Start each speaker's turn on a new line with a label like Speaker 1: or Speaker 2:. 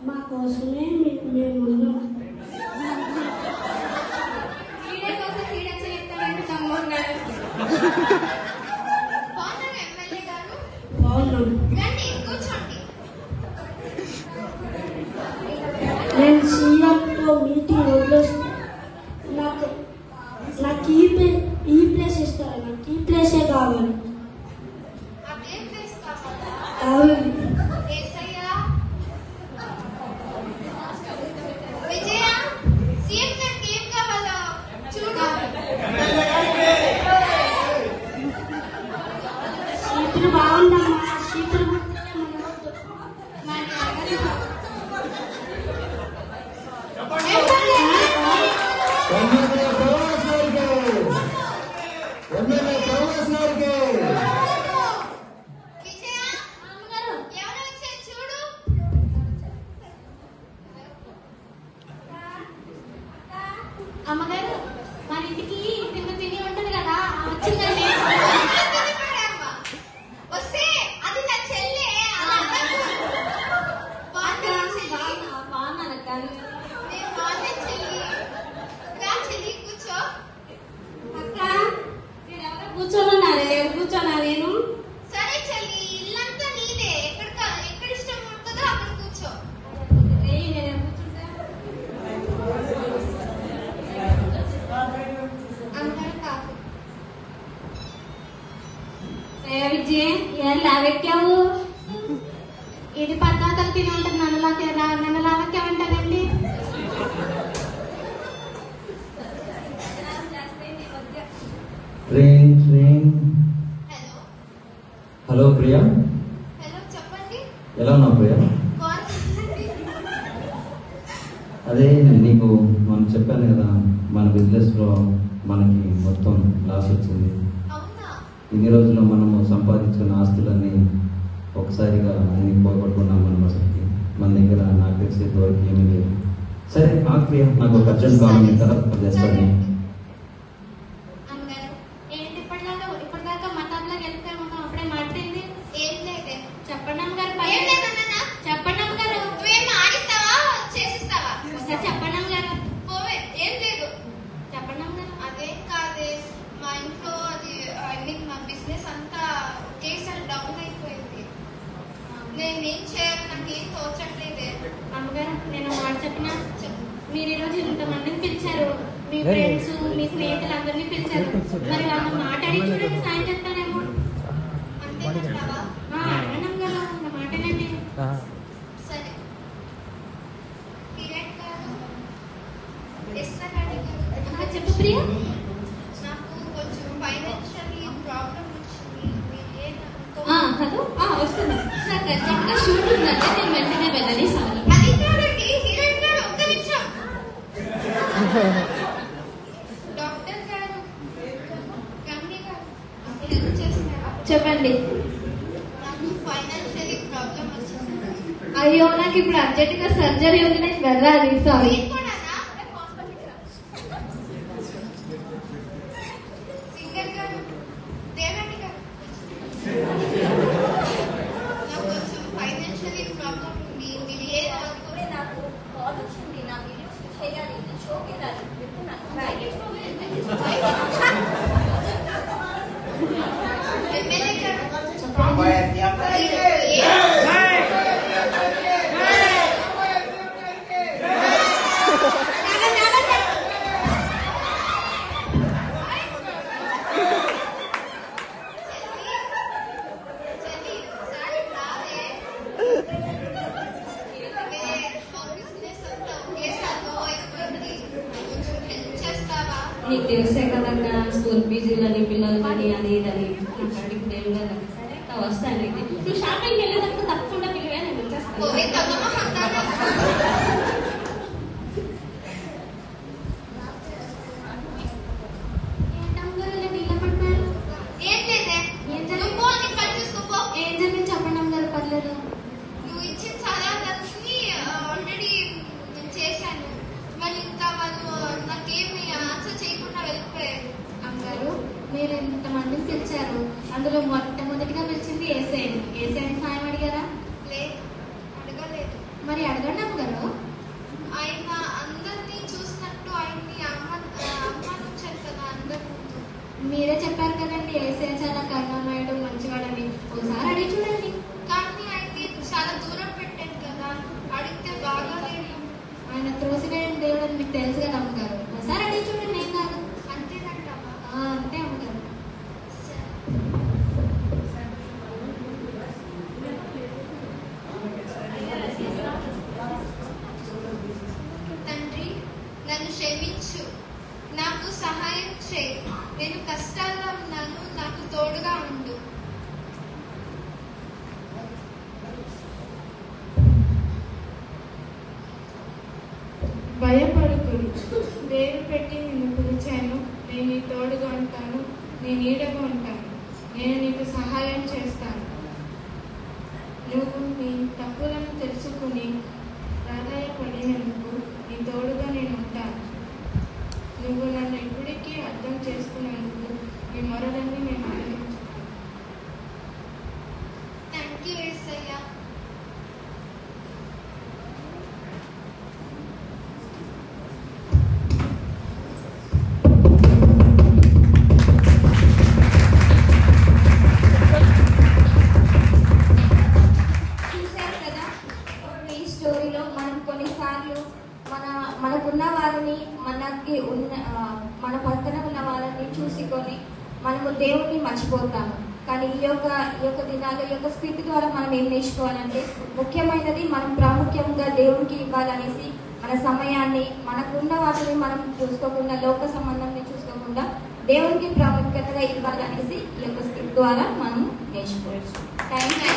Speaker 1: మా కోసమే మేము ఉన్నాం. బాగున్నాం. నేను సీఎంతో మీటింగ్ వదిలేస్తాను. నాకు ఈ ప్లేస్ ఇస్తారు. నాకు ఈ ప్లేసే కావాలి. సీట్లు బాగుందమ్మా. సీట్లు
Speaker 2: అమ్మగారు మన ఇంటికి తిని ఉంటుంది కదా వచ్చిందండి. కూర్చోమన్నారే కూర్చోనా నేను.
Speaker 3: సరే చెల్లి ఇల్లంతా నీదే. ఎక్కడ ఇష్టం ఉంటుందో అక్కడ కూర్చో.
Speaker 2: విజయ ఏం లావెక్కావు? ఇది పద్దాకలు తిని ఉంటుంది. నన్ను లావెక్కామంటారండి.
Speaker 4: హలో ప్రియా.
Speaker 3: హలో చెప్పండి.
Speaker 4: ఎలా ఉన్నావు ప్రియా? అదే నీకు మనం చెప్పాను కదా, మన బిజినెస్ లో మనకి మొత్తం లాస్ వచ్చింది. ఇన్ని రోజుల్లో మనము సంపాదించుకున్న ఆస్తులన్నీ ఒకసారిగా అన్ని పోగొట్టుకున్నాం. మన దగ్గర నాకు తెలిసేంత వరకు ఏమీ లేదు. సరే ప్రియా, నాకు ఒక అర్జెంట్ కావాలి కదా, చేస్తాను.
Speaker 2: ఇప్పటిదాకా మతాల్లో గెలిపాము. అప్పుడే మాట్లాడింది
Speaker 3: ఏం లేదే.
Speaker 2: చెప్పండి అమ్మగారు.
Speaker 3: చెప్పండి అమ్మగారు. నువ్వేం ఆడిస్తావా చేసిస్తావా?
Speaker 2: ఒకసారి చెప్పండి అమ్మగారు.
Speaker 3: పోవే. ఏం లేదు.
Speaker 2: చెప్పండి అమ్మగారు.
Speaker 3: అదేం కాదే, మా ఇంట్లో అది మా బిజినెస్ అంతా ఒకేసారి డౌన్ అయిపోయింది. నేనేం చేయాలి నాకేం తోచట్లేదే.
Speaker 2: అమ్మగారు నేను మాట చెప్పినా, మీరు ఈరోజు ఇంతమందిని పిలిచారు. మీ ఫ్రెండ్స్ మీ స్నేహితులు అందరినీ పిలిచారు. మరి వాళ్ళ మాట అడిగి చూడండి, సాయం చెప్తానేమో.
Speaker 3: అంతేనంటావా?
Speaker 2: అడగండి అమ్మగారు, నా మాటేనండి.
Speaker 3: సరే. కిరణ్ గారు, ఎస్రా గారి గారు,
Speaker 2: చెప్పు ప్రియా.
Speaker 3: నాకు కొంచెం ఫైనాన్షియల్లీ ప్రాబ్లం వచ్చింది.
Speaker 2: హలో వస్తుంది సార్. ఖచ్చితంగా షూట్ ఉందంటే నేను వెంటనే వెళ్ళాలి. సారీ.
Speaker 3: అది కాదండి కిరణ్ గారు, ఒక్క నిమిషం. డాక్టర్ గారు, గమ్ని గారు, హెల్ప్ చేస్తున్నారా?
Speaker 2: చెప్పండి.
Speaker 3: నాకు ఫైనాన్షియల్లీ ప్రాబ్లం వచ్చింది.
Speaker 2: అయ్యో నాకు ఇప్పుడు అర్జెంట్ గా సర్జరీ ఉంది, నేను వెళ్ళాలి. సారీ.
Speaker 3: సింగర్ గారు, దేవండి గారు, నాకు కొంచెం ఫైనాన్షియల్లీ ప్రాబ్లం ఉంది. మీరు నాకు కాల్ వచ్చింది. నా వీడియోస్ చేయాలి, షోకి వెళ్ళాలి. ఎమ్మెల్యే గారు,
Speaker 2: నీకు తెలిసే కదక్క, స్కూల్ ఫీజులని పిల్లలు కానీ అది ఇదని ఇప్పుడు ఏం కదా. సరే వస్తాను. నువ్వు షాపింగ్కి వెళ్ళేటప్పుడు తప్పకుండా పిలివే, నేను వచ్చేస్తాను. ఏం జరిగింది చెప్పండి అమ్మగారు. పర్లేదు.
Speaker 3: నువ్వు ఇచ్చిన సలహాలన్నీ ఆల్రెడీ నేను చేశాను. మరి ఇంకా వాళ్ళు నాకేమి ఆన్సర్ చేయకుండా వెళ్ళిపోయారు.
Speaker 2: అమ్మగారు మీరు ఇంతమందిని పిలిచారు, అందులో మొట్టమొదటిగా పిలిచింది ఏసైని. ఏసైని సాయం అడిగారా?
Speaker 3: లేదు, అడగలేదు.
Speaker 2: మరి అడగండి
Speaker 5: భయపడకుడు, పేరు పెట్టి నిన్ను పిలిచాను. నేను నీ తోడుగా ఉంటాను, నీ నీడగా ఉంటాను. నేను నీకు సహాయం చేస్తాను. నువ్వు నీ తప్పులను తెలుసుకుని ప్రాధాయపడినందుకు నీ తోడుగా నేను ఉంటాను. నువ్వు నన్ను ఇప్పటికీ అర్థం చేసుకున్నందుకు నీ మొరలన్నీ నేను ఆనందించుతాను.
Speaker 3: థ్యాంక్ యూ యేసయ్య.
Speaker 6: చూశారు కదా, ఈ స్టోరీలో మనం కొన్నిసార్లు మనకున్న వారిని మన పక్కన ఉన్న వాళ్ళని చూసుకొని మనము దేవుణ్ణి మర్చిపోతాము. కానీ ఈ యొక్క దినాల యొక్క స్థితి ద్వారా మనం ఏం నేర్చుకోవాలంటే, ముఖ్యమైనది మనం ప్రాముఖ్యంగా దేవునికి ఇవ్వాలనేసి మన సమయాన్ని, మనకున్న వాటిని మనం చూసుకోకుండా, లోక సంబంధాన్ని చూసుకోకుండా దేవునికి ప్రాముఖ్యతగా ఇవ్వాలనేసి ఈ యొక్క స్థితి ద్వారా మనం నేర్చుకోవచ్చు. Thank you.